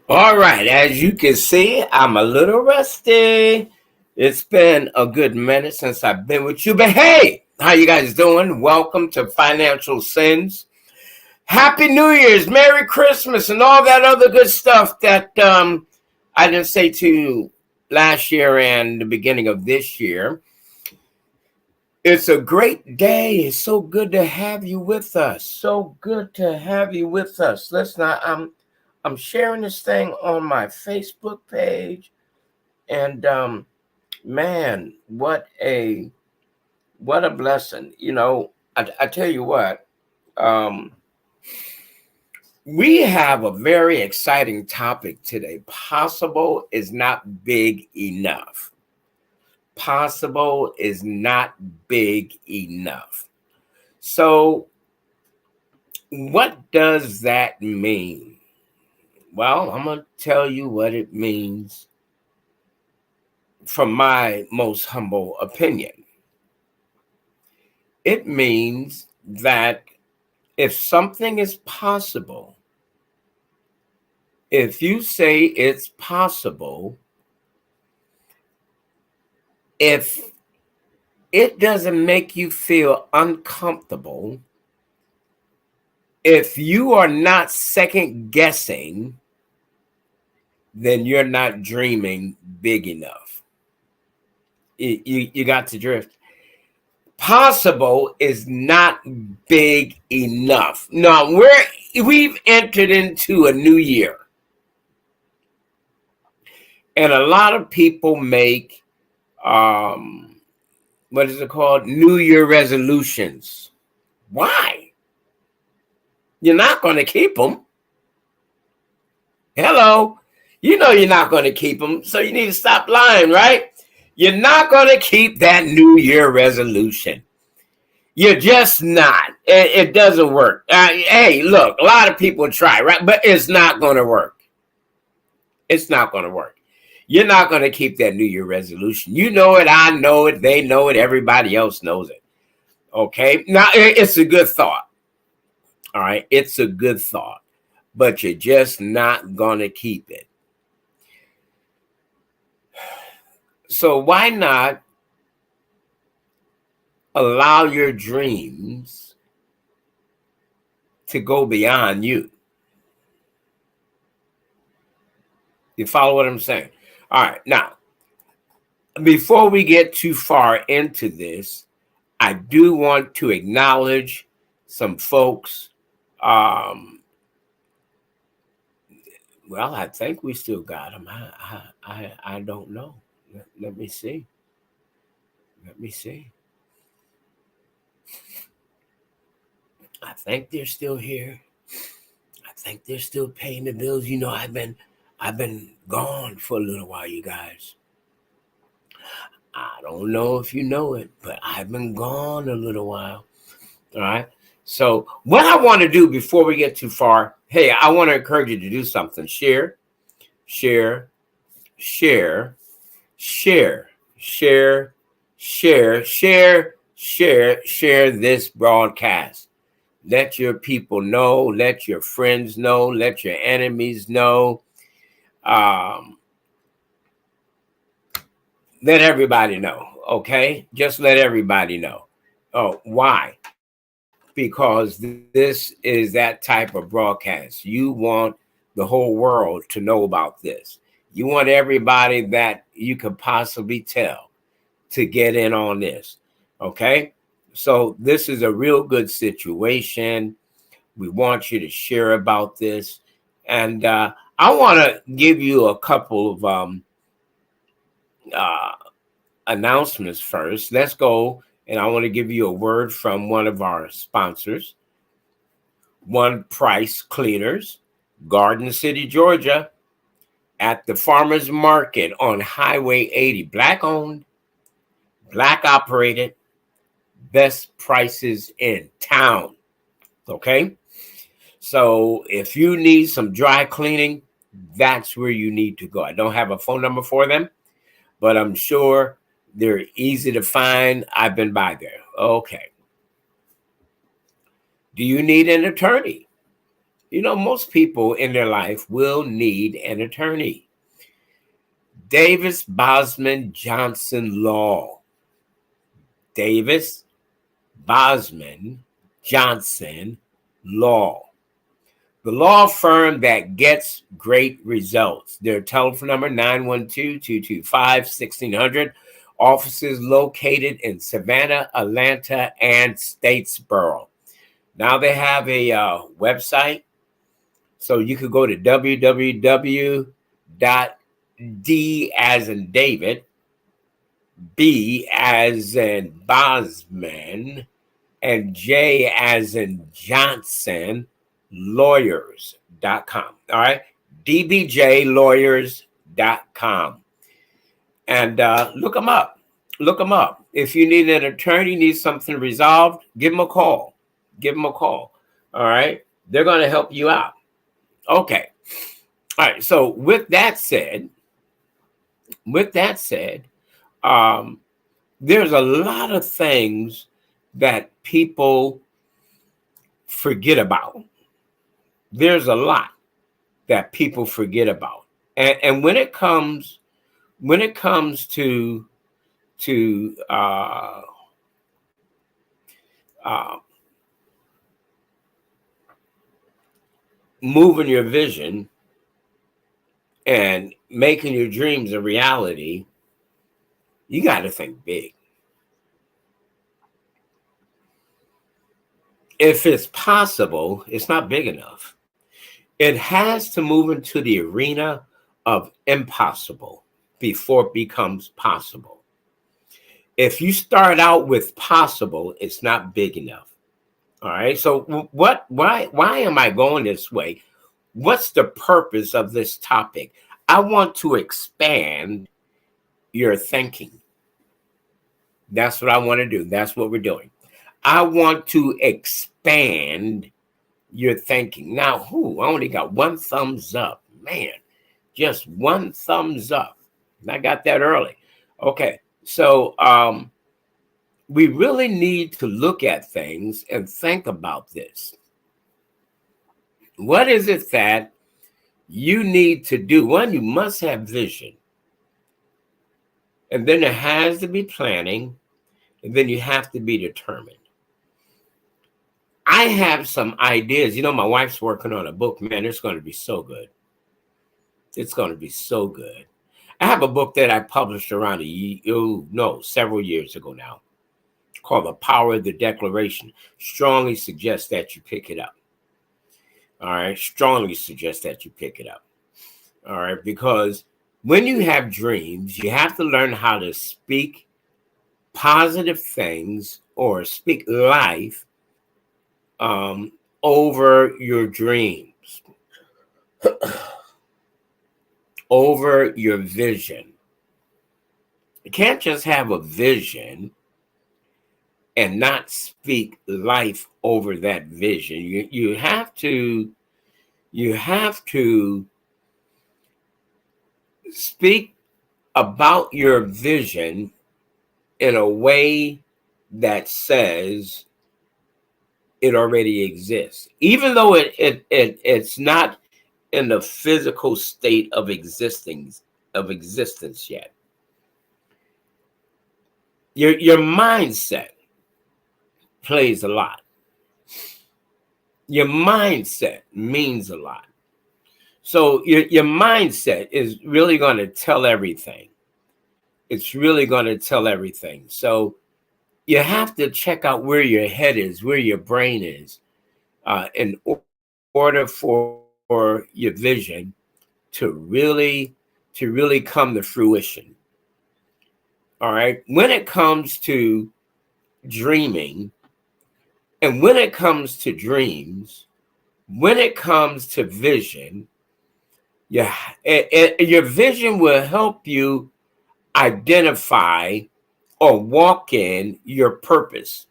All right, as you can see, I'm a little rusty. It's been a good minute since I've been with you, but hey, how you guys doing? Welcome to Financial Sins. Happy New Year's, Merry Christmas, and all that other good stuff that I didn't say to you last year and the beginning of this year. It's a great day. It's so good to have you with us. So good to have you with us. Listen, I'm sharing this thing on my Facebook page, and man, what a blessing. You know, I tell you what, we have a very exciting topic today. Possible is not big enough. Possible is not big enough. So, what does that mean? Well, I'm going to tell you what it means from my most humble opinion. It means that if something is possible, if you say it's possible, if it doesn't make you feel uncomfortable, if you are not second guessing, then you're not dreaming big enough. You got to drift. Possible is not big enough. Now we've entered into a new year, and a lot of people make what is it called? New Year resolutions. Why? You're not going to keep them. Hello. You know you're not going to keep them, so you need to stop lying, right? You're not going to keep that New Year resolution. You're just not. It doesn't work. Hey, look, a lot of people try, right? But it's not going to work. It's not going to work. You're not going to keep that New Year resolution. You know it. I know it. They know it. Everybody else knows it. Okay. Now, it's a good thought. All right. It's a good thought, but you're just not going to keep it. So why not allow your dreams to go beyond you? You follow what I'm saying? All right. Now, before we get too far into this, I do want to acknowledge some folks. Well, I think we still got them. I don't know. Let me see. Let me see. I think they're still here. I think they're still paying the bills. You know, I've been gone for a little while, you guys. I don't know if you know it, but I've been gone a little while. All right. So what I want to do before we get too far, hey, I want to encourage you to do something. Share, share, share, share, share, share, share, share this broadcast. Let your people know, let your friends know, let your enemies know. Let everybody know, okay? Just let everybody know. Oh, why? because this is that type of broadcast. You want the whole world to know about this. You want everybody that you could possibly tell to get in on this. Okay? So this is a real good situation. We want you to share about this. And I want to give you a couple of uh, announcements first. Let's go. And I want to give you a word from one of our sponsors, One Price Cleaners, Garden City, Georgia, at the farmers market on Highway 80. Black owned, black operated, best prices in town. Okay? So if you need some dry cleaning, that's where you need to go. I don't have a phone number for them, but I'm sure they're easy to find. I've been by there. Okay. Do you need an attorney? You know, most people in their life will need an attorney. Davis Bosman Johnson Law. Davis Bosman Johnson Law. The law firm that gets great results. Their telephone number, 912-225-1600. Offices located in Savannah, Atlanta, and Statesboro. Now they have a website. So you could go to www.d as in David, B as in Bosman, and J as in Johnson, lawyers.com. All right. dbjlawyers.com. And look them up. Look them up. If you need an attorney, need something resolved, give them a call. Give them a call. All right. They're going to help you out. Okay. All right. So with that said, there's a lot of things that people forget about. There's a lot that people forget about. And when it comes to moving your vision and making your dreams a reality, you got to think big. If it's possible, it's not big enough. It has to move into the arena of impossible before it becomes possible. If you start out with possible, it's not big enough. All right. So why am I going this way? What's the purpose of this topic? I want to expand your thinking. That's what I want to do. That's what we're doing. I want to expand your thinking. Now, I only got one thumbs up. Man, just one thumbs up. I got that early. Okay. So we really need to look at things and think about this. What is it that you need to do? One, you must have vision. And then there has to be planning. And then you have to be determined. I have some ideas. You know, my wife's working on a book. Man, it's going to be so good. It's going to be so good. I have a book that I published around several years ago now, called The Power of the Declaration. Strongly suggest that you pick it up. All right. Strongly suggest that you pick it up. All right. Because when you have dreams, you have to learn how to speak positive things or speak life over your dreams, over your vision. You can't just have a vision and not speak life over that vision. You have to speak about your vision in a way that says it already exists, even though it's not in the physical state of existence yet. Your mindset plays a lot. Your mindset means a lot. So your mindset is really going to tell everything. It's really going to tell everything. So you have to check out where your head is, where your brain is, in order for your vision to really come to fruition. All right. When it comes to dreaming, and when it comes to dreams, when it comes to vision, yeah, your vision will help you identify or walk in your purpose.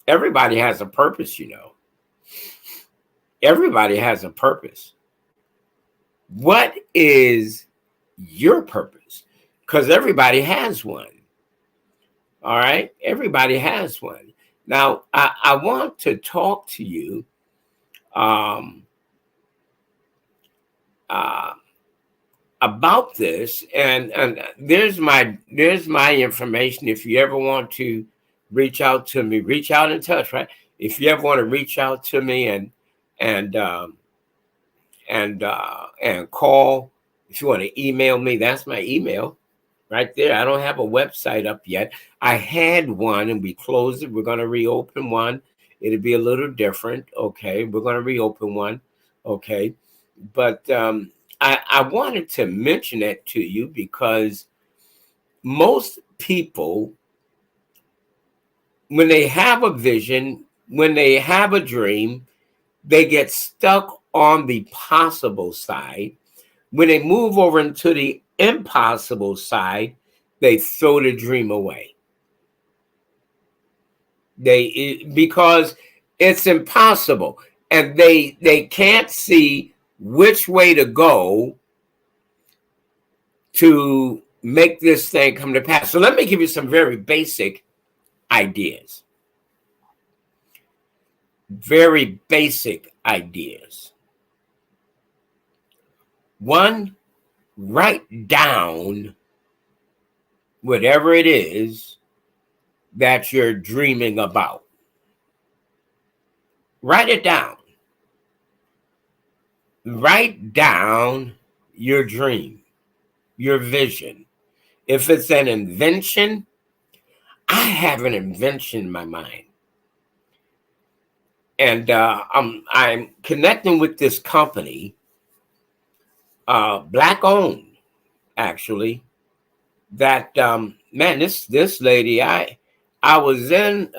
Everybody has a purpose, you know. Everybody has a purpose. What is your purpose? Because everybody has one. All right. Everybody has one. Now, I want to talk to you um, uh, about this, and there's my information. If you ever want to reach out to me, reach out in touch, right? If you ever want to reach out to me and um, and call, if you want to email me, that's my email right there. I don't have a website up yet. I had one and we closed it. We're going to reopen one. It'll be a little different. Okay. We're going to reopen one. Okay. But I wanted to mention that to you because most people, when they have a vision, when they have a dream, they get stuck on the possible side. When they move over into the impossible side, they throw the dream away. Because it's impossible, and they can't see which way to go to make this thing come to pass. So let me give you some very basic ideas. Very basic ideas. One, write down whatever it is that you're dreaming about. Write it down. Write down your dream, your vision. If it's an invention, I have an invention in my mind. And I'm connecting with this company, Black owned, actually. That man, this lady, I was in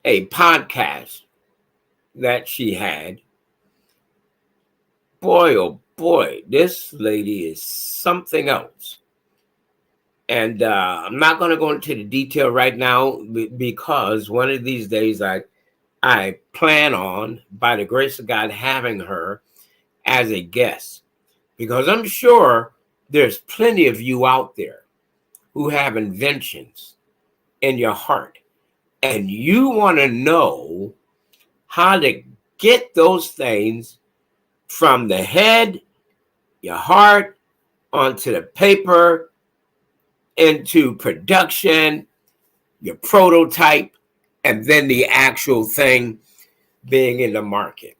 a podcast that she had. Boy, oh boy, this lady is something else. And I'm not going to go into the detail right now because one of these days I plan on, by the grace of God, having her as a guest, because I'm sure there's plenty of you out there who have inventions in your heart, and you want to know how to get those things from the head, your heart, onto the paper, into production, your prototype, and then the actual thing being in the market.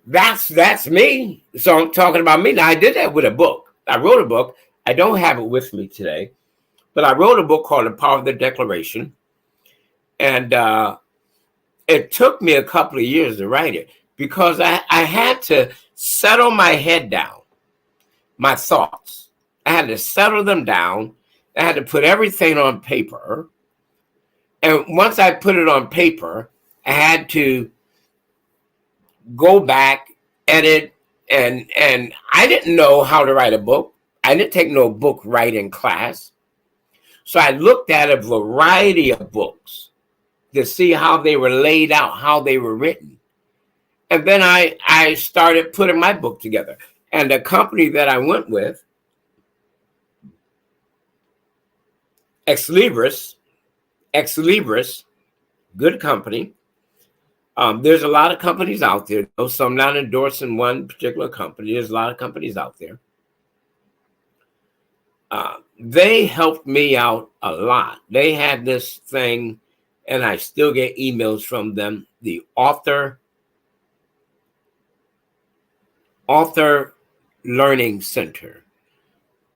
That's me. So I'm talking about me. Now, I did that with a book. I wrote a book. I don't have it with me today, but I wrote a book called The Power of the Declaration. And it took me a couple of years to write it because I had to settle my head down, my thoughts. I had to settle them down. I had to put everything on paper. And once I put it on paper, I had to go back, edit, and I didn't know how to write a book. I didn't take no book writing class. So I looked at a variety of books to see how they were laid out, how they were written. And then I started putting my book together. And the company that I went with, Ex Libris, good company. There's a lot of companies out there, though, so I'm not endorsing one particular company. There's a lot of companies out there. They helped me out a lot. They had this thing, and I still get emails from them. The author Learning Center.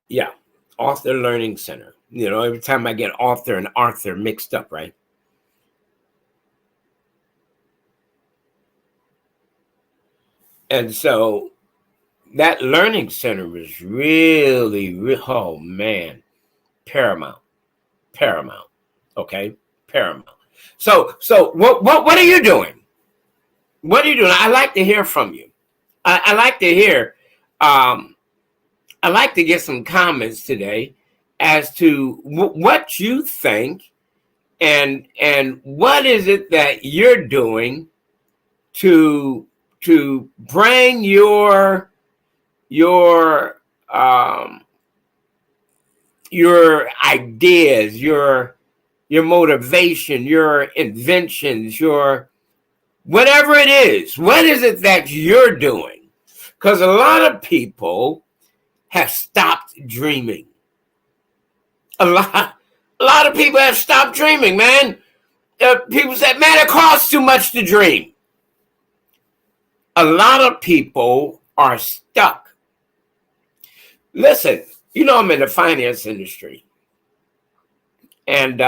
Yeah, Author Learning Center. You know, every time I get author and Arthur mixed up, right? And so that learning center was really, oh man, paramount. Okay, paramount. So what are you doing? What are you doing? I like to hear from you. I like to hear. I like to get some comments today as to what you think and what is it that you're doing to bring your ideas, your motivation, your inventions, your whatever it is. What is it that you're doing? Because a lot of people have stopped dreaming. A lot of people have stopped dreaming, man. People said, man, it costs too much to dream. A lot of people are stuck. Listen, you know, I'm in the finance industry and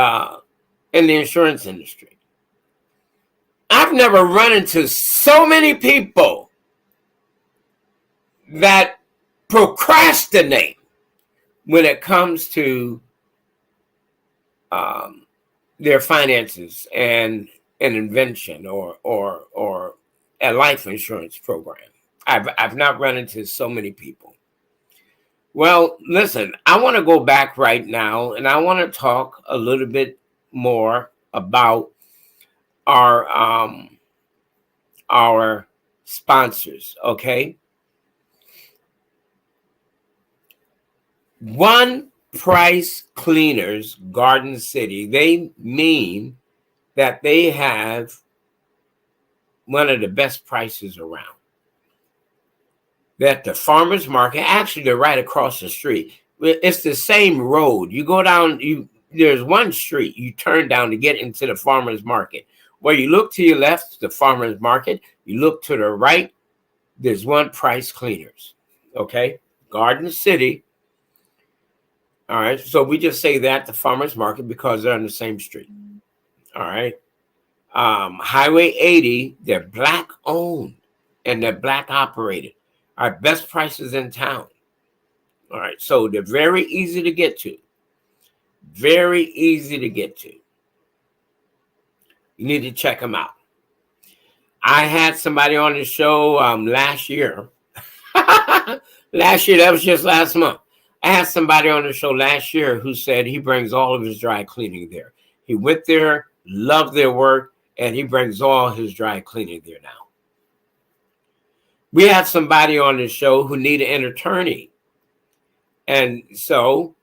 in the insurance industry. I've never run into so many people that procrastinate when it comes to their finances and an invention or a life insurance program. I've not run into so many people. Well, listen, I want to go back right now and I want to talk a little bit more about our sponsors, One Price Cleaners, Garden City. They mean that they have one of the best prices around. That the farmers market, actually they're right across the street. It's the same road. You go down, there's one street you turn down to get into the farmers market. Where you look to your left, the farmers market. You look to the right, there's One Price Cleaners. Okay, Garden City. All right, so we just say that the farmers market because they're on the same street. All right, Highway 80, they're black owned and they're black operated. Our best prices in town. All right, so they're very easy to get to. Very easy to get to. You need to check them out. I had somebody on the show last year. Last year, that was just last month. I had somebody on the show last year who said he brings all of his dry cleaning there. He went there, loved their work, and he brings all his dry cleaning there now. We had somebody on the show who needed an attorney. And so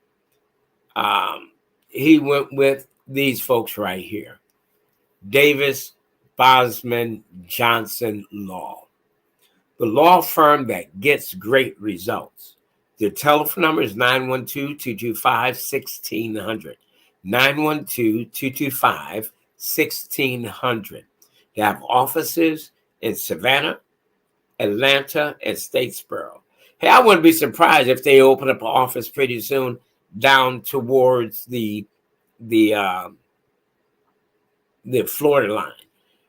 he went with these folks right here. Davis, Bosman, Johnson Law. The law firm that gets great results. Their telephone number is 912-225-1600. 912-225-1600. They have offices in Savannah, Atlanta, and Statesboro. Hey, I wouldn't be surprised if they open up an office pretty soon down towards the Florida line,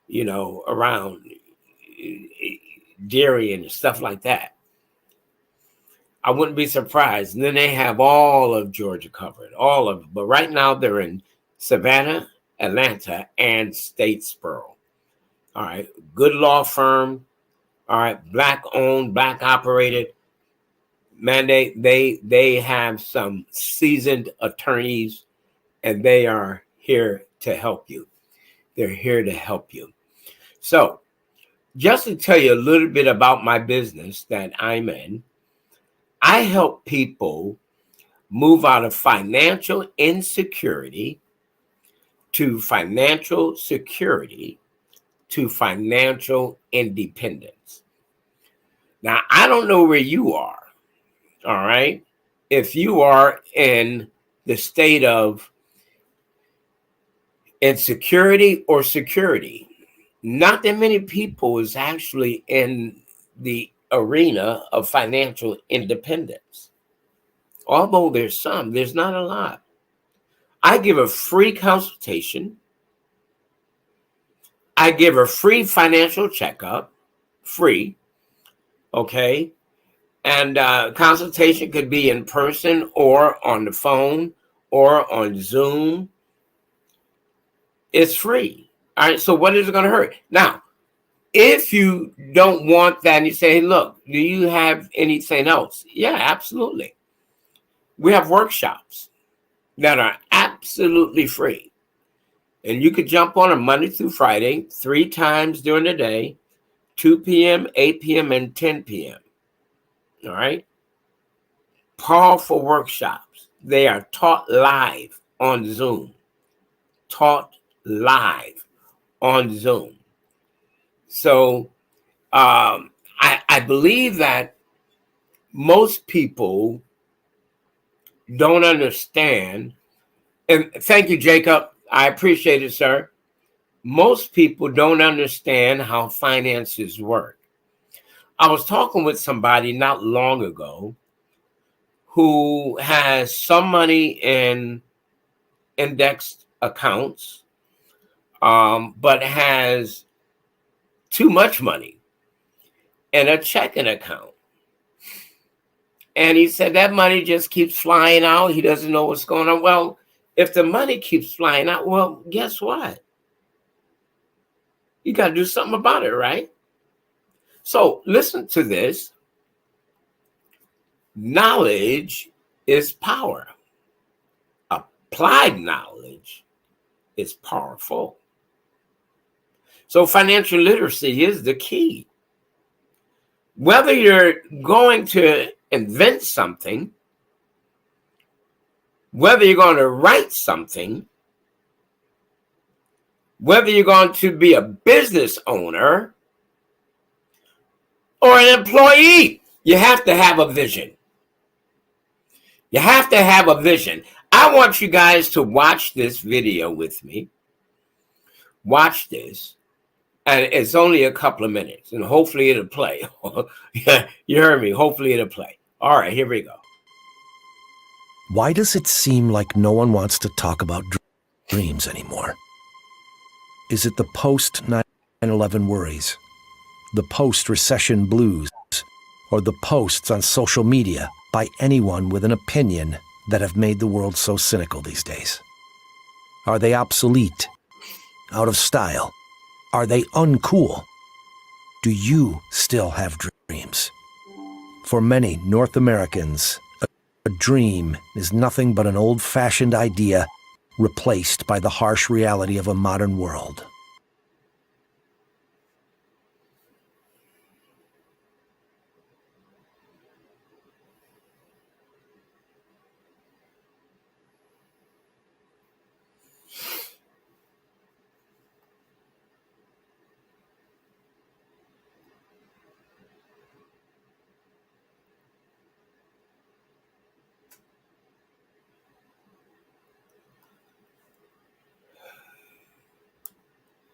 you know, around Darien and stuff like that. I wouldn't be surprised. And then they have all of Georgia covered, all of it. But right now they're in Savannah, Atlanta, and Statesboro. All right, good law firm. All right, black owned, black operated. Man, they have some seasoned attorneys, and they are here to help you. They're here to help you. So, just to tell you a little bit about my business that I'm in, I help people move out of financial insecurity to financial security to financial independence. Now, I don't know where you are, all right? if you are in the state of insecurity or security. Not that many people is actually in the arena of financial independence. Although there's some, there's not a lot. I give a free consultation. I give a free financial checkup, free, okay? And consultation could be in person or on the phone or on Zoom. It's free. All right, so what is it going to hurt? Now, if you don't want that and you say, hey, look, do you have anything else? Yeah, absolutely. We have workshops that are absolutely free. And you could jump on a Monday through Friday, 3 times during the day, 2 p.m., 8 p.m., and 10 p.m. All right? Powerful workshops. They are taught live on Zoom. Taught live on Zoom. So I believe that most people don't understand. And thank you, Jacob. I appreciate it, sir. Most people don't understand how finances work. I was talking with somebody not long ago who has some money in indexed accounts, but has too much money in a checking account. And he said that money just keeps flying out. He doesn't know what's going on. Well, if the money keeps flying out, well, guess what? You got to do something about it, right? So listen to this. Knowledge is power. Applied knowledge is powerful. So financial literacy is the key. Whether you're going to invent something, whether you're going to write something, whether you're going to be a business owner or an employee, you have to have a vision. You have to have a vision. I want you guys to watch this video with me. Watch this. And it's only a couple of minutes, and hopefully it'll play. You heard me. Hopefully it'll play. All right, here we go. Why does it seem like no one wants to talk about dreams anymore? Is it the post-9/11 worries, the post-recession blues, or the posts on social media by anyone with an opinion that have made the world so cynical these days? Are they obsolete? Out of style? Are they uncool? Do you still have dreams? For many North Americans, a dream is nothing but an old-fashioned idea replaced by the harsh reality of a modern world.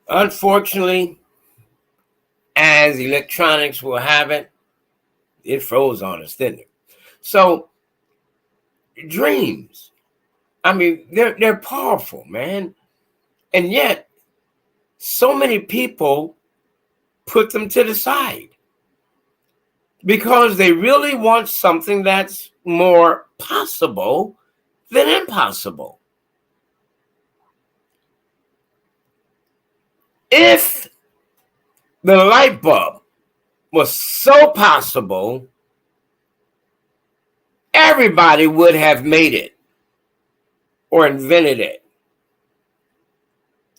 Unfortunately, as electronics will have it, it froze on us, didn't it? So dreams, I mean, they're powerful, man. And yet, so many people put them to the side because they really want something that's more possible than impossible. If the light bulb was so possible, everybody would have made it or invented it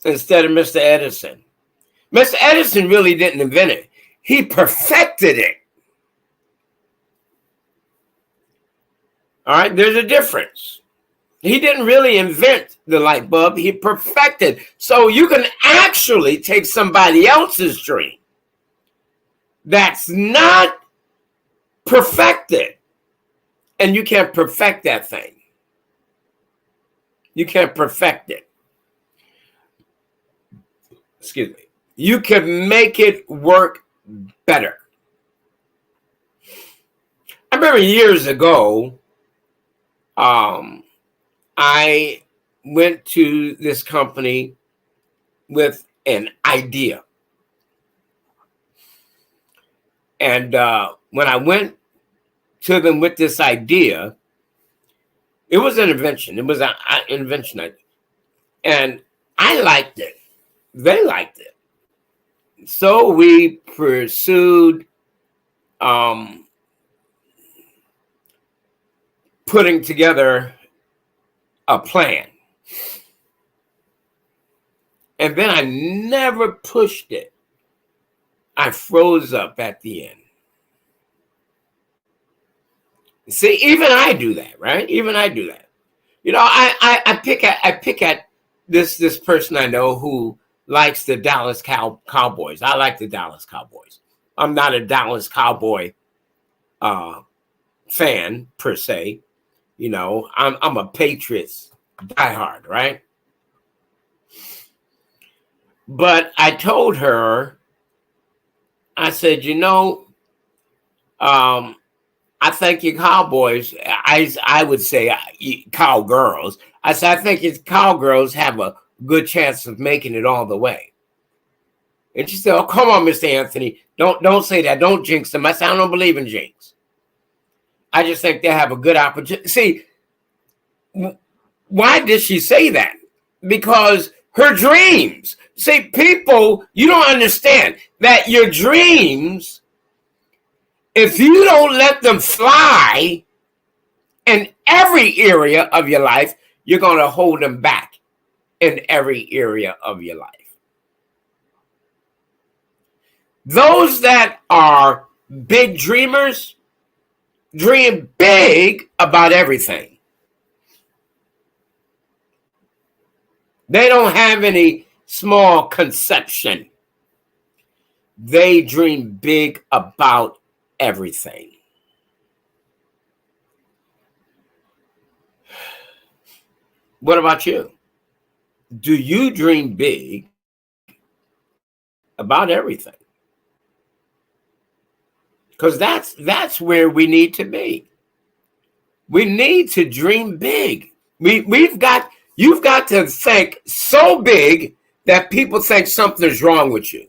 instead of Mr. Edison. Mr. Edison really didn't invent it. He perfected it. All right, there's a difference. He didn't really invent the light bulb. He perfected. So you can actually take somebody else's dream that's not perfected And you can't perfect that thing. You can't perfect it. Excuse me. You can make it work better. I remember years ago, I went to this company with an idea. And when I went to them with this idea, it was an invention. It was an invention. And I liked it. They liked it. So we pursued putting together a plan. And then I never pushed it. I froze up at the end. See, even I do that, right? Even I do that. You know, I pick at this person I know who likes the Dallas Cowboys. I like the Dallas Cowboys. I'm not a Dallas Cowboy fan per se. You know, I'm a Patriots diehard, right? But I told her, I said, you know, I think your Cowboys, I would say cowgirls. I said, I think your cowgirls have a good chance of making it all the way. And she said, oh, come on, Mr. Anthony. Don't say that. Don't jinx them. I said, I don't believe in jinx. I just think they have a good opportunity. See, why did she say that? Because her dreams. See, people, you don't understand that your dreams, if you don't let them fly in every area of your life, you're going to hold them back in every area of your life. Those that are big dreamers dream big about everything. They don't have any small conception. They dream big about everything. What about you? Do you dream big about everything? Because that's where we need to be. We need to dream big. You've got to think so big that people think something's wrong with you.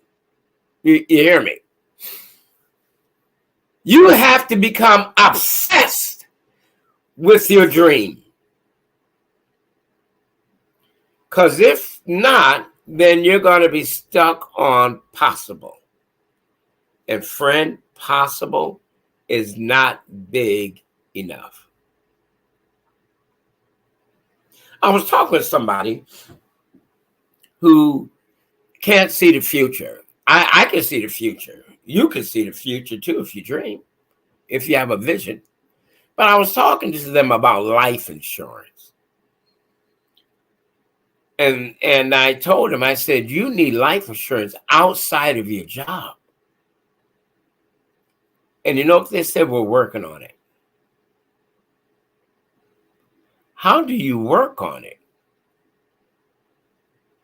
You hear me? You have to become obsessed with your dream. Because if not, then you're going to be stuck on possible. And friend, possible is not big enough. I was talking to somebody who can't see the future. I can see the future. You can see the future too if you dream, if you have a vision. But I was talking to them about life insurance. And I told them, I said, you need life insurance outside of your job. And you know what they said? We're working on it. How do you work on it?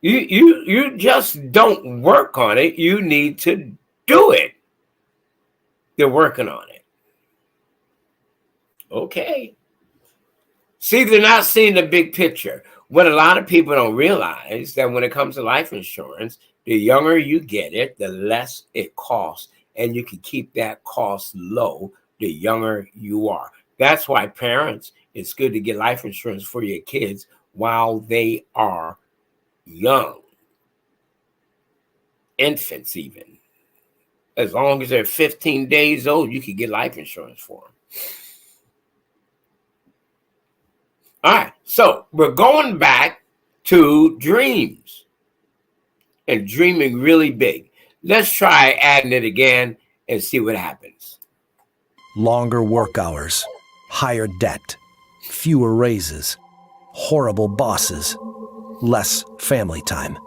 You just don't work on it. You need to do it. They're working on it. Okay. See, they're not seeing the big picture. What a lot of people don't realize that when it comes to life insurance, the younger you get it, the less it costs. And you can keep that cost low the younger you are. That's why parents, it's good to get life insurance for your kids while they are young. Infants even. As long as they're 15 days old, you can get life insurance for them. All right, so we're going back to dreams and dreaming really big. Let's try adding it again and see what happens. Longer work hours, higher debt, fewer raises, horrible bosses, less family time.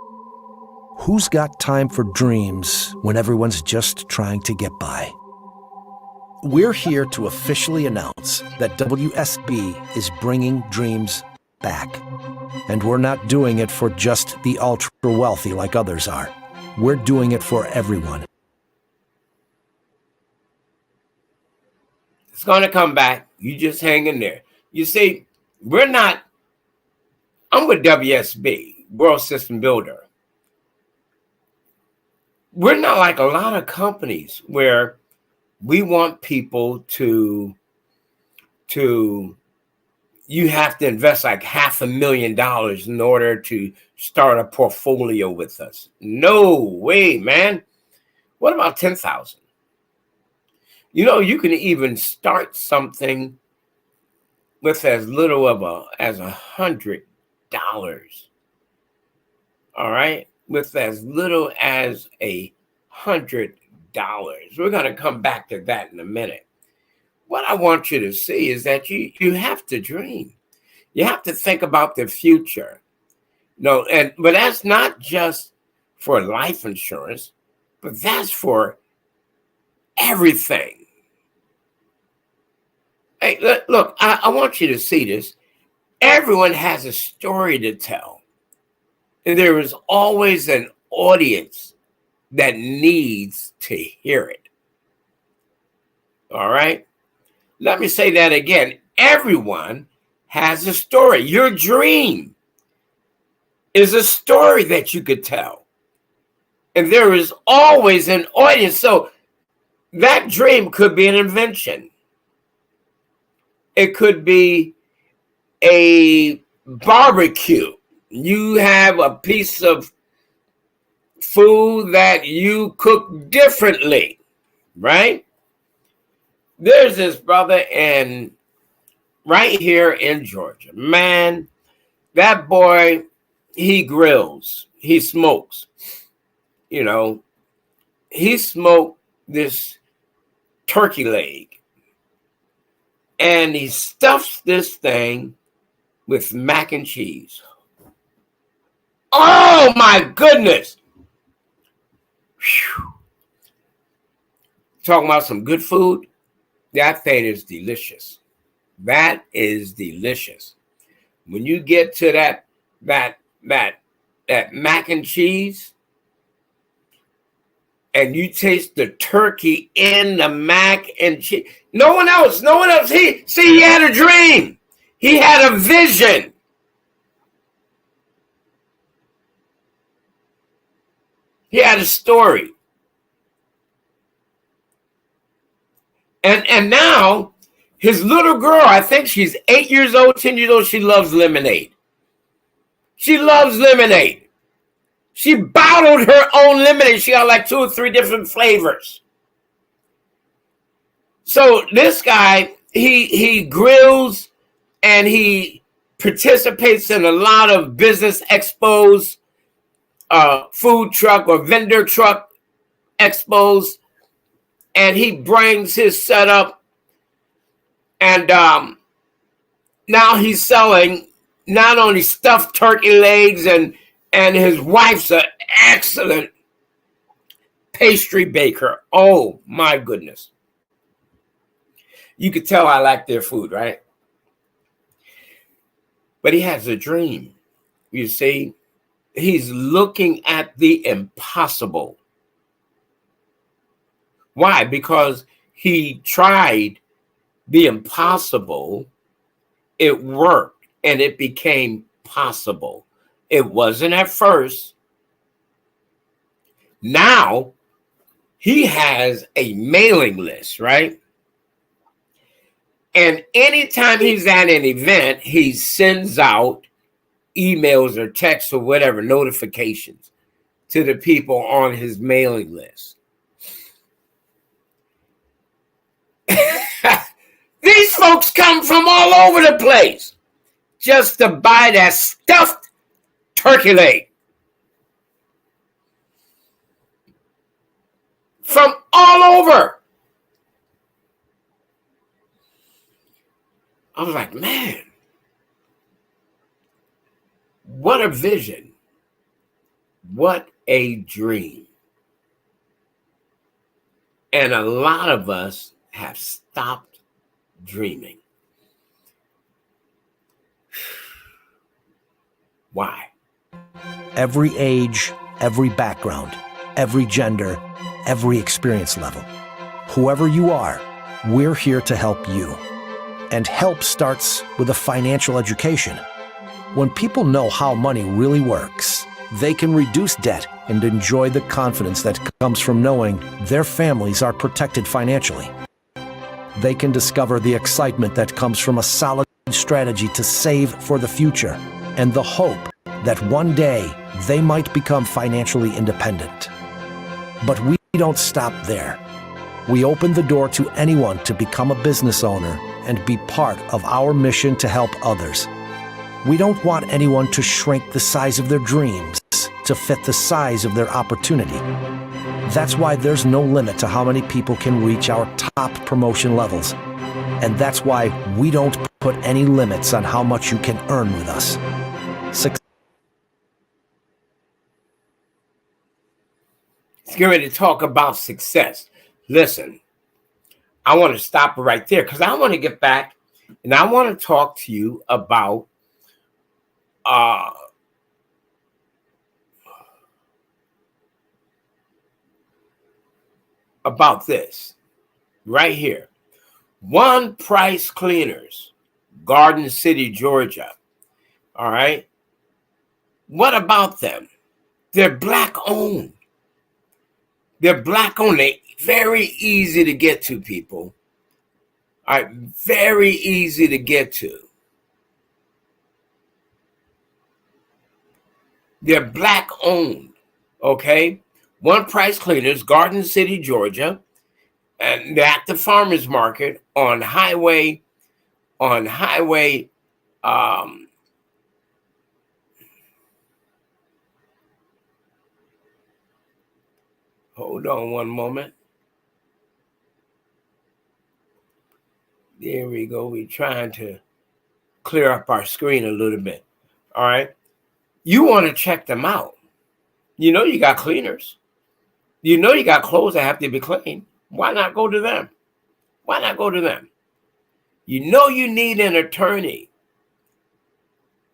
Who's got time for dreams when everyone's just trying to get by? We're here to officially announce that WSB is bringing dreams back. And we're not doing it for just the ultra wealthy like others are. We're doing it for everyone. It's going to come back. You just hang in there. You see, I'm with WSB, World System Builder. We're not like a lot of companies where we want people to you have to invest like $500,000 in order to start a portfolio with us. No way, man. What about 10,000? You can even start something with as little as $100. All right, with as little as $100. We're going to come back to that in a minute. What I want you to see is that you have to dream. You have to think about the future. But that's not just for life insurance, but that's for everything. Hey, look, I want you to see this. Everyone has a story to tell. And there is always an audience that needs to hear it. All right? Let me say that again. Everyone has a story. Your dream is a story that you could tell. And there is always an audience. So that dream could be an invention. It could be a barbecue. You have a piece of food that you cook differently, right? There's this brother right here in Georgia. Man, that boy, he grills, he smokes. He smoked this turkey leg. And he stuffs this thing with mac and cheese. Oh, my goodness. Whew. Talking about some good food. That thing is delicious. That is delicious. When you get to that mac and cheese, and you taste the turkey in the mac and cheese. No one else. He had a dream. He had a vision. He had a story. And now his little girl, I think she's 8 years old, 10 years old, she loves lemonade. She loves lemonade. She bottled her own lemonade. She got like 2 or 3 different flavors. So this guy, he grills and he participates in a lot of business expos, food truck or vendor truck expos, and he brings his setup. And now he's selling not only stuffed turkey legs, and his wife's an excellent pastry baker. Oh, my goodness. You could tell I like their food, right? But he has a dream. You see, he's looking at the impossible. Why? Because he tried the impossible. It worked, and it became possible. It wasn't at first. Now he has a mailing list, right? And anytime he's at an event, he sends out emails or texts or whatever, notifications to the people on his mailing list. These folks come from all over the place just to buy that stuffed turkey leg. From all over. I was like, man, what a vision. What a dream. And a lot of us have stopped dreaming. Why? Every age, every background, every gender, every experience level. Whoever you are, we're here to help you. And help starts with a financial education. When people know how money really works, they can reduce debt and enjoy the confidence that comes from knowing their families are protected financially. They can discover the excitement that comes from a solid strategy to save for the future and the hope that one day they might become financially independent. But we don't stop there. We open the door to anyone to become a business owner and be part of our mission to help others. We don't want anyone to shrink the size of their dreams to fit the size of their opportunity. That's why there's no limit to how many people can reach our top promotion levels. And that's why we don't put any limits on how much you can earn with us. Let's get ready to talk about success. Listen, I want to stop right there because I want to get back and I want to talk to you about this right here. One Price Cleaners, Garden City, Georgia. All right. What about them? They're Black owned. They're Black owned. They're very easy to get to, people. All right. Very easy to get to. They're Black owned. Okay. One Price Cleaners, Garden City, Georgia. And they're at the farmers market on highway, hold on one moment. There we go. We're trying to clear up our screen a little bit. All right. You want to check them out. You know you got cleaners. You know you got clothes that have to be cleaned. Why not go to them? Why not go to them? You know you need an attorney.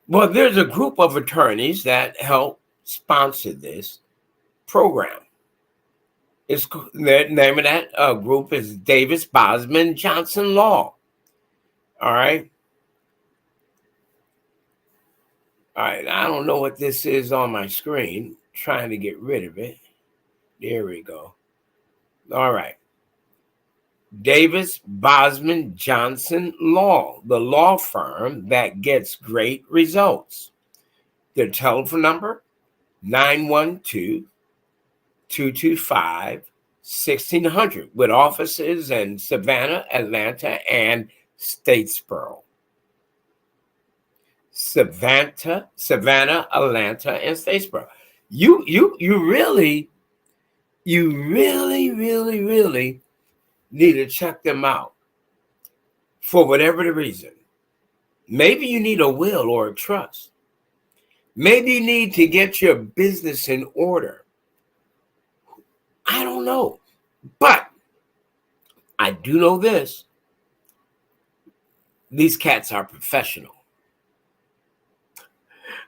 Well, there's a group of attorneys that help sponsor this program. The name of that group is Davis Bosman Johnson Law. All right. All right. I don't know what this is on my screen. Trying to get rid of it. There we go. All right. Davis Bosman Johnson Law, the law firm that gets great results. Their telephone number, 912-225-1600, with offices in Savannah, Atlanta, and Statesboro. Savannah, Atlanta, and Statesboro. You really need to check them out for whatever the reason. Maybe you need a will or a trust. Maybe you need to get your business in order. I don't know. But I do know this. These cats are professional.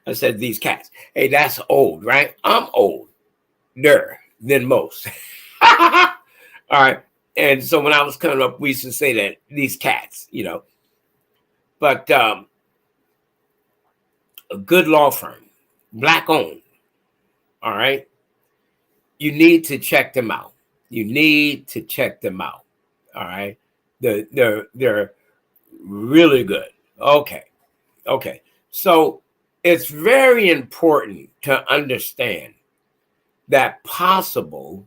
I said these cats. Hey, that's old, right? I'm older than most. All right. And so when I was coming up, we used to say that these cats, you know. But a good law firm, Black owned. All right. You need to check them out. You need to check them out. All right. They're really good. Okay. So it's very important to understand that possible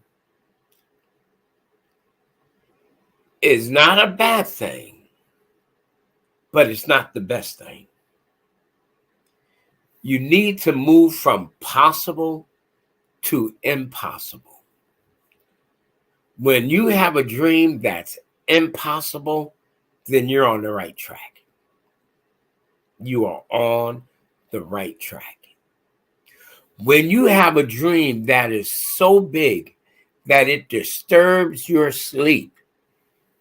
is not a bad thing, but it's not the best thing. You need to move from possible to impossible. When you have a dream that's impossible, then you're on the right track. You are on the right track. When you have a dream that is so big that it disturbs your sleep,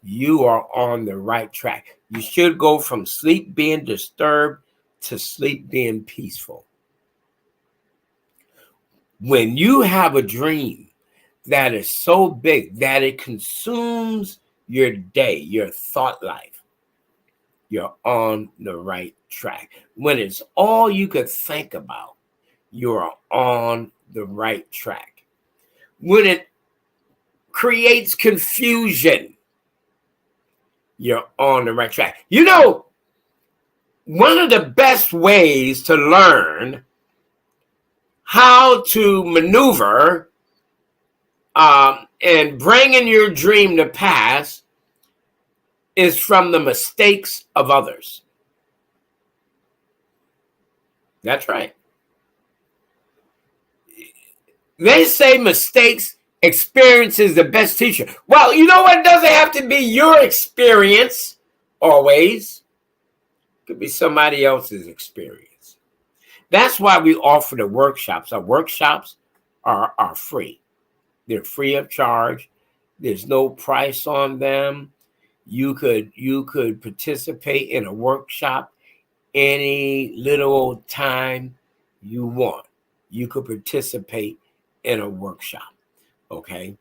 you are on the right track. You should go from sleep being disturbed to sleep being peaceful. When you have a dream that is so big that it consumes your day, your thought life, you're on the right track. When it's all you could think about, you're on the right track. When it creates confusion, you're on the right track. You know, one of the best ways to learn how to maneuver and bringing your dream to pass is from the mistakes of others. That's right. They say mistakes, experience is the best teacher. Well, you know what? It doesn't have to be your experience always. It could be somebody else's experience. That's why we offer the workshops. Our workshops are free. They're free of charge. There's no price on them. You could participate in a workshop any little time you want. You could participate in a workshop. Okay?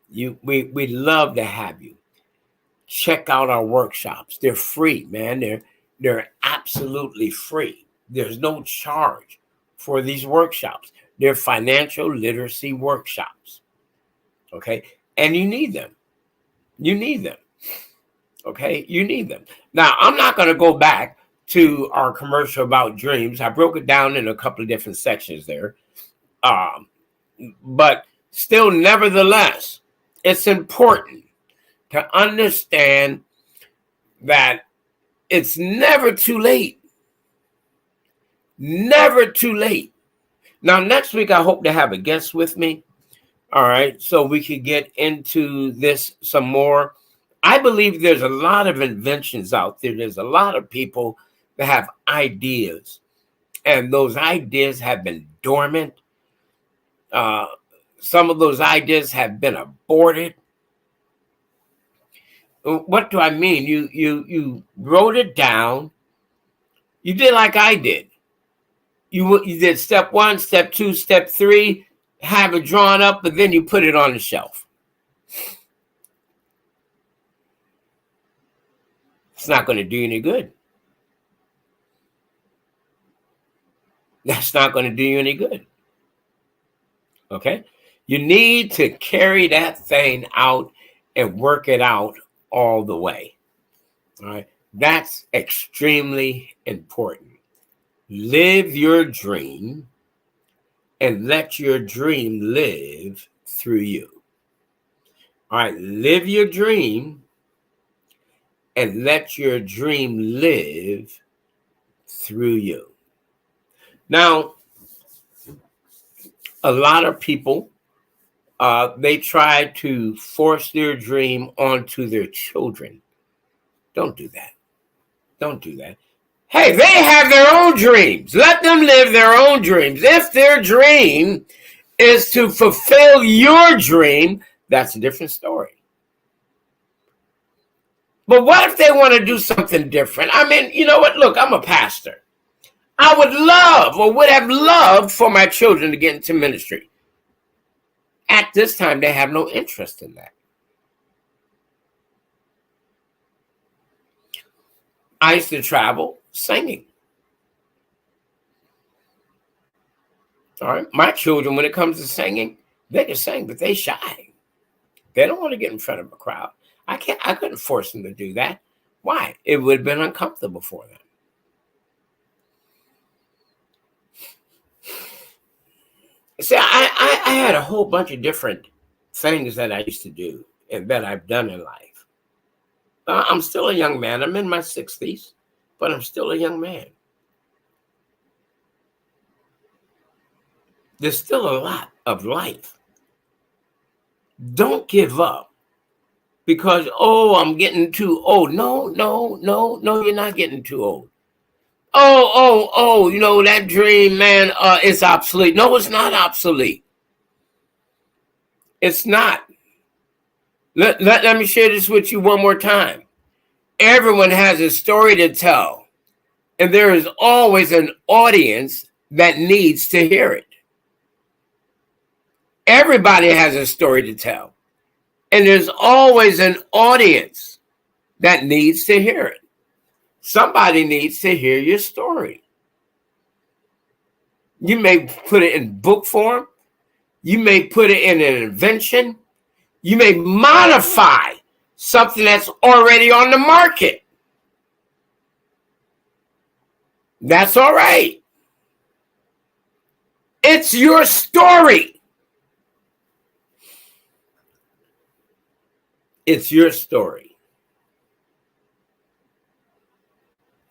We'd love to have you. Check out our workshops. They're free, man. They're absolutely free. There's no charge for these workshops. They're financial literacy workshops. Okay? And you need them. You need them. Okay? You need them. Now, I'm not going to go back to our commercial about dreams. I broke it down in a couple of different sections there. But still, nevertheless, it's important to understand that it's never too late. Never too late. Now, next week, I hope to have a guest with me. All right. So we could get into this some more. I believe there's a lot of inventions out there. There's a lot of people that have ideas, and those ideas have been dormant. Some of those ideas have been aborted. What do I mean? You wrote it down. You did like I did. You did step 1, step 2, step 3, have it drawn up, but then you put it on the shelf. It's not going to do you any good. That's not going to do you any good. Okay? You need to carry that thing out and work it out all the way. All right? That's extremely important. Live your dream and let your dream live through you. All right? Live your dream and let your dream live through you. Now, a lot of people, they try to force their dream onto their children. Don't do that. Don't do that. Hey, they have their own dreams. Let them live their own dreams. If their dream is to fulfill your dream, that's a different story. But what if they want to do something different? I mean, you know what? Look, I'm a pastor. I would love or would have loved for my children to get into ministry. At this time, they have no interest in that. I used to travel singing. All right. My children, when it comes to singing, they can sing, but they shy. They don't want to get in front of a crowd. I couldn't force them to do that. Why? It would have been uncomfortable for them. See, I had a whole bunch of different things that I used to do and that I've done in life. I'm still a young man. I'm in my 60s, but I'm still a young man. There's still a lot of life. Don't give up because, I'm getting too old. No, you're not getting too old. That dream, man, it's obsolete. No, it's not obsolete. It's not. Let me share this with you one more time. Everyone has a story to tell, and there is always an audience that needs to hear it. Everybody has a story to tell, and there's always an audience that needs to hear it. Somebody needs to hear your story. You may put it in book form. You may put it in an invention. You may modify something that's already on the market. That's all right. It's your story. It's your story.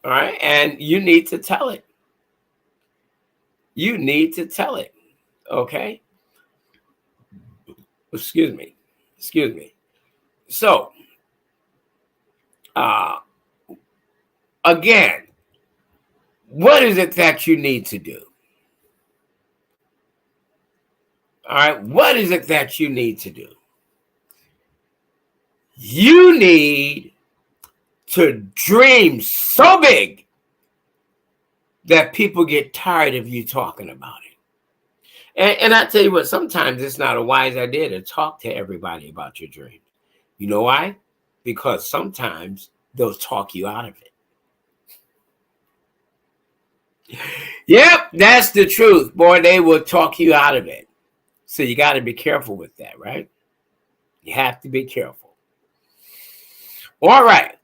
All right. And you need to tell it. You need to tell it. Okay. Excuse me. So, again, what is it that you need to do? All right. What is it that you need to do? You need to dream so big that people get tired of you talking about it. And I tell you what, sometimes it's not a wise idea to talk to everybody about your dreams. You know why? Because sometimes they'll talk you out of it. Yep, that's the truth. Boy, they will talk you out of it. So you got to be careful with that, right? You have to be careful. All right.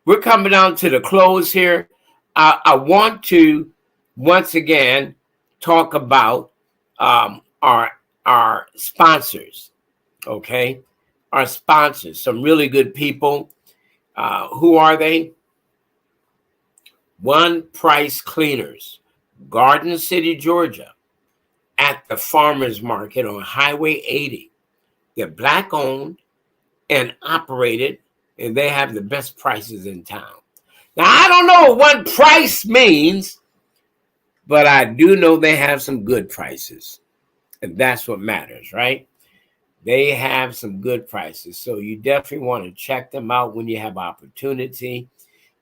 We're coming down to the close here. I want to, once again, talk about our sponsors, okay? Our sponsors, some really good people. Who are they? One Price Cleaners, Garden City, Georgia, at the Farmers Market on Highway 80. They're Black-owned and operated, and they have the best prices in town. Now, I don't know what one price means, but I do know they have some good prices. And that's what matters, right? They have some good prices. So you definitely want to check them out when you have opportunity.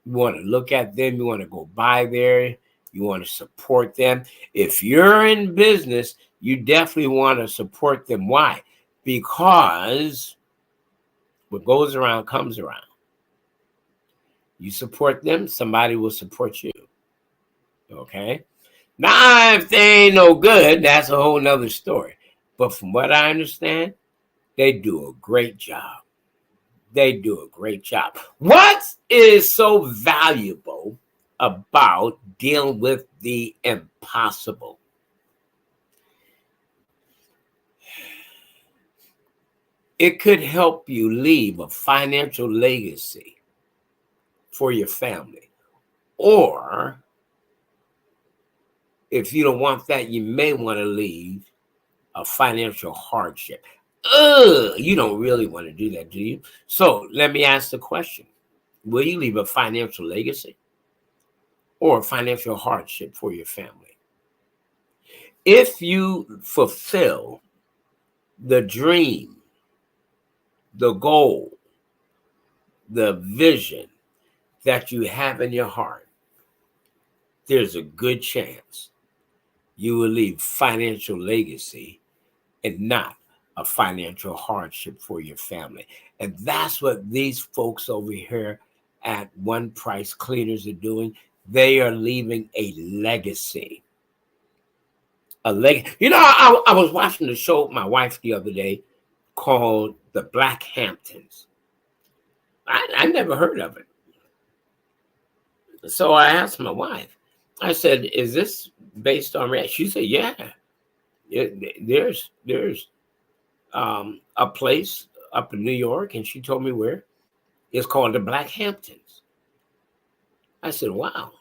You want to look at them. You want to go by there. You want to support them. If you're in business, you definitely want to support them. Why? Because what goes around comes around. You support them, somebody will support you. Okay? Now, if they ain't no good, that's a whole nother story. But from what I understand, they do a great job. They do a great job. What is so valuable about dealing with the impossible? It could help you leave a financial legacy for your family. Or if you don't want that, you may want to leave a financial hardship. You don't really want to do that, do you? So let me ask the question. Will you leave a financial legacy or a financial hardship for your family? If you fulfill the dream, the goal, the vision that you have in your heart, there's a good chance you will leave financial legacy and not a financial hardship for your family. And that's what these folks over here at One Price Cleaners are doing. They are leaving a legacy. You know, I was watching the show with my wife the other day called The Black Hamptons. I never heard of it. So I asked my wife, I said, is this based on reality? She said, yeah. There's a place up in New York, and she told me where. It's called the Black Hamptons. I said, wow.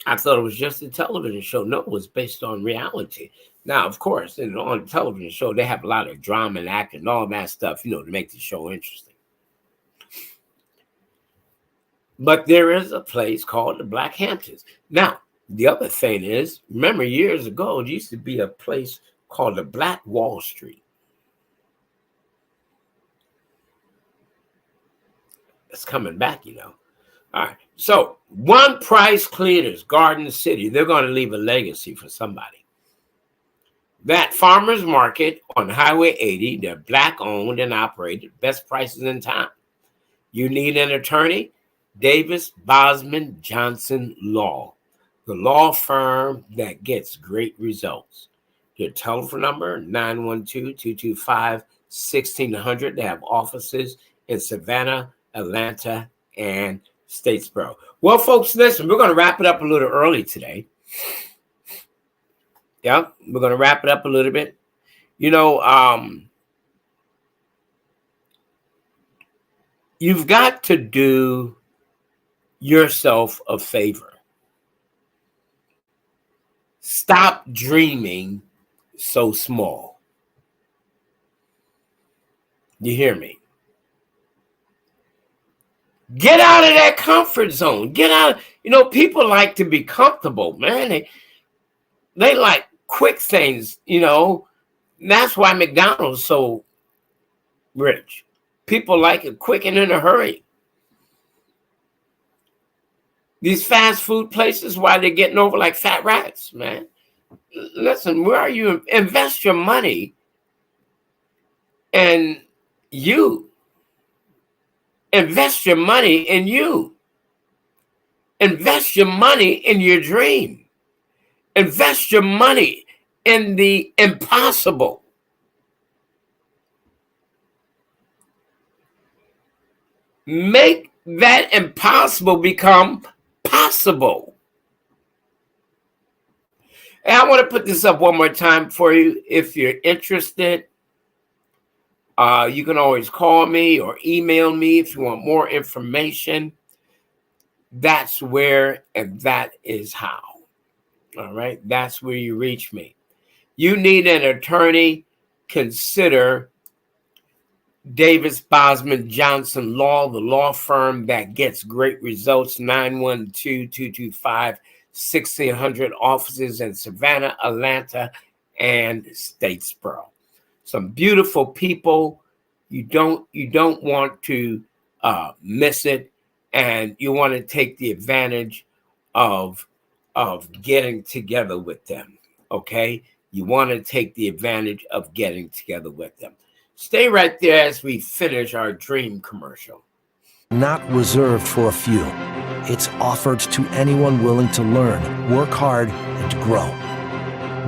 I thought it was just a television show. No, it was based on reality. Now, of course, on the television show, they have a lot of drama and acting and all that stuff, to make the show interesting. But there is a place called the Black Hamptons. Now, the other thing is, remember years ago, there used to be a place called the Black Wall Street. It's coming back, All right. So One Price Cleaners, Garden City. They're going to leave a legacy for somebody. That farmer's market on Highway 80, they're Black owned and operated, best prices in town. You need an attorney? Davis, Bosman, Johnson Law, the law firm that gets great results. Your telephone number, 912-225-1600. They have offices in Savannah, Atlanta, and Statesboro. Well, folks, listen, we're going to wrap it up a little early today. Yeah, we're going to wrap it up a little bit. You've got to do yourself a favor. Stop dreaming so small. You hear me? Get out of that comfort zone. Get out. People like to be comfortable, man. They like quick things, That's why McDonald's is so rich. People like it quick and in a hurry. These fast food places, why they're getting over like fat rats, man. Listen, where are you? Invest your money in you. Invest your money in you. Invest your money in your dream. Invest your money in the impossible. Make that impossible become possible. And I want to put this up one more time for you. If you're interested, you can always call me or email me if you want more information. That's where and that is how. All right. That's where you reach me. You need an attorney. Consider Davis, Bosman, Johnson Law, the law firm that gets great results. 912-225-1600, offices in Savannah, Atlanta, and Statesboro. Some beautiful people. You don't want to miss it, and you want to take the advantage of getting together with them. Okay, you want to take the advantage of getting together with them. Stay right there as we finish our dream commercial. Not reserved for a few. It's offered to anyone willing to learn, work hard, and grow.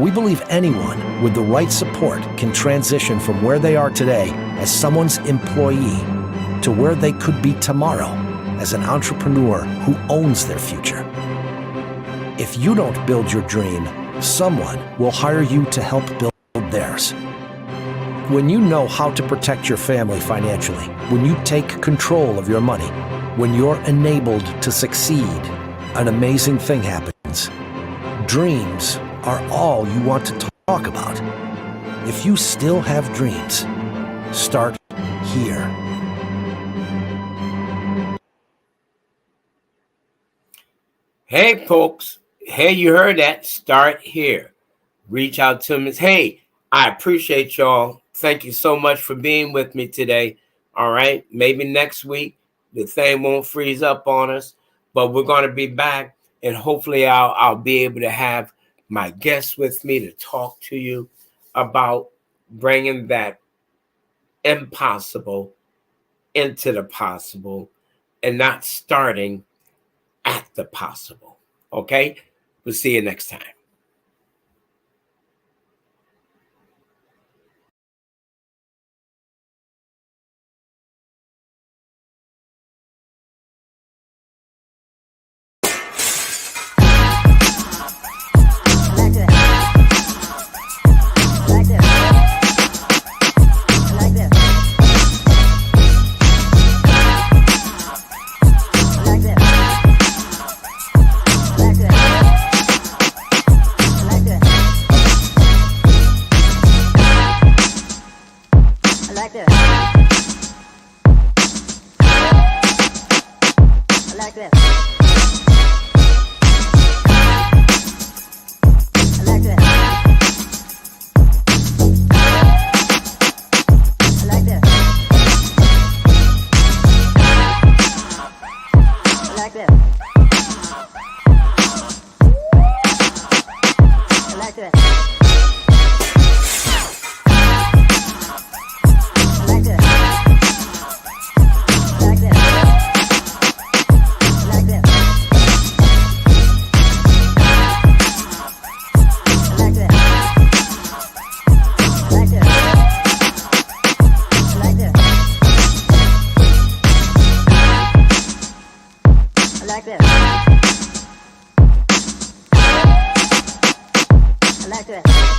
We believe anyone with the right support can transition from where they are today as someone's employee to where they could be tomorrow as an entrepreneur who owns their future. If you don't build your dream, someone will hire you to help build theirs. When you know how to protect your family financially, when you take control of your money, when you're enabled to succeed, an amazing thing happens. Dreams are all you want to talk about. If you still have dreams, start here. Hey, folks. Hey, you heard that? Start here. Reach out to me. Hey, I appreciate y'all. Thank you so much for being with me today. All right. Maybe next week the thing won't freeze up on us, but we're going to be back, and hopefully I'll be able to have my guests with me to talk to you about bringing that impossible into the possible and not starting at the possible. Okay. We'll see you next time. like this. I like this.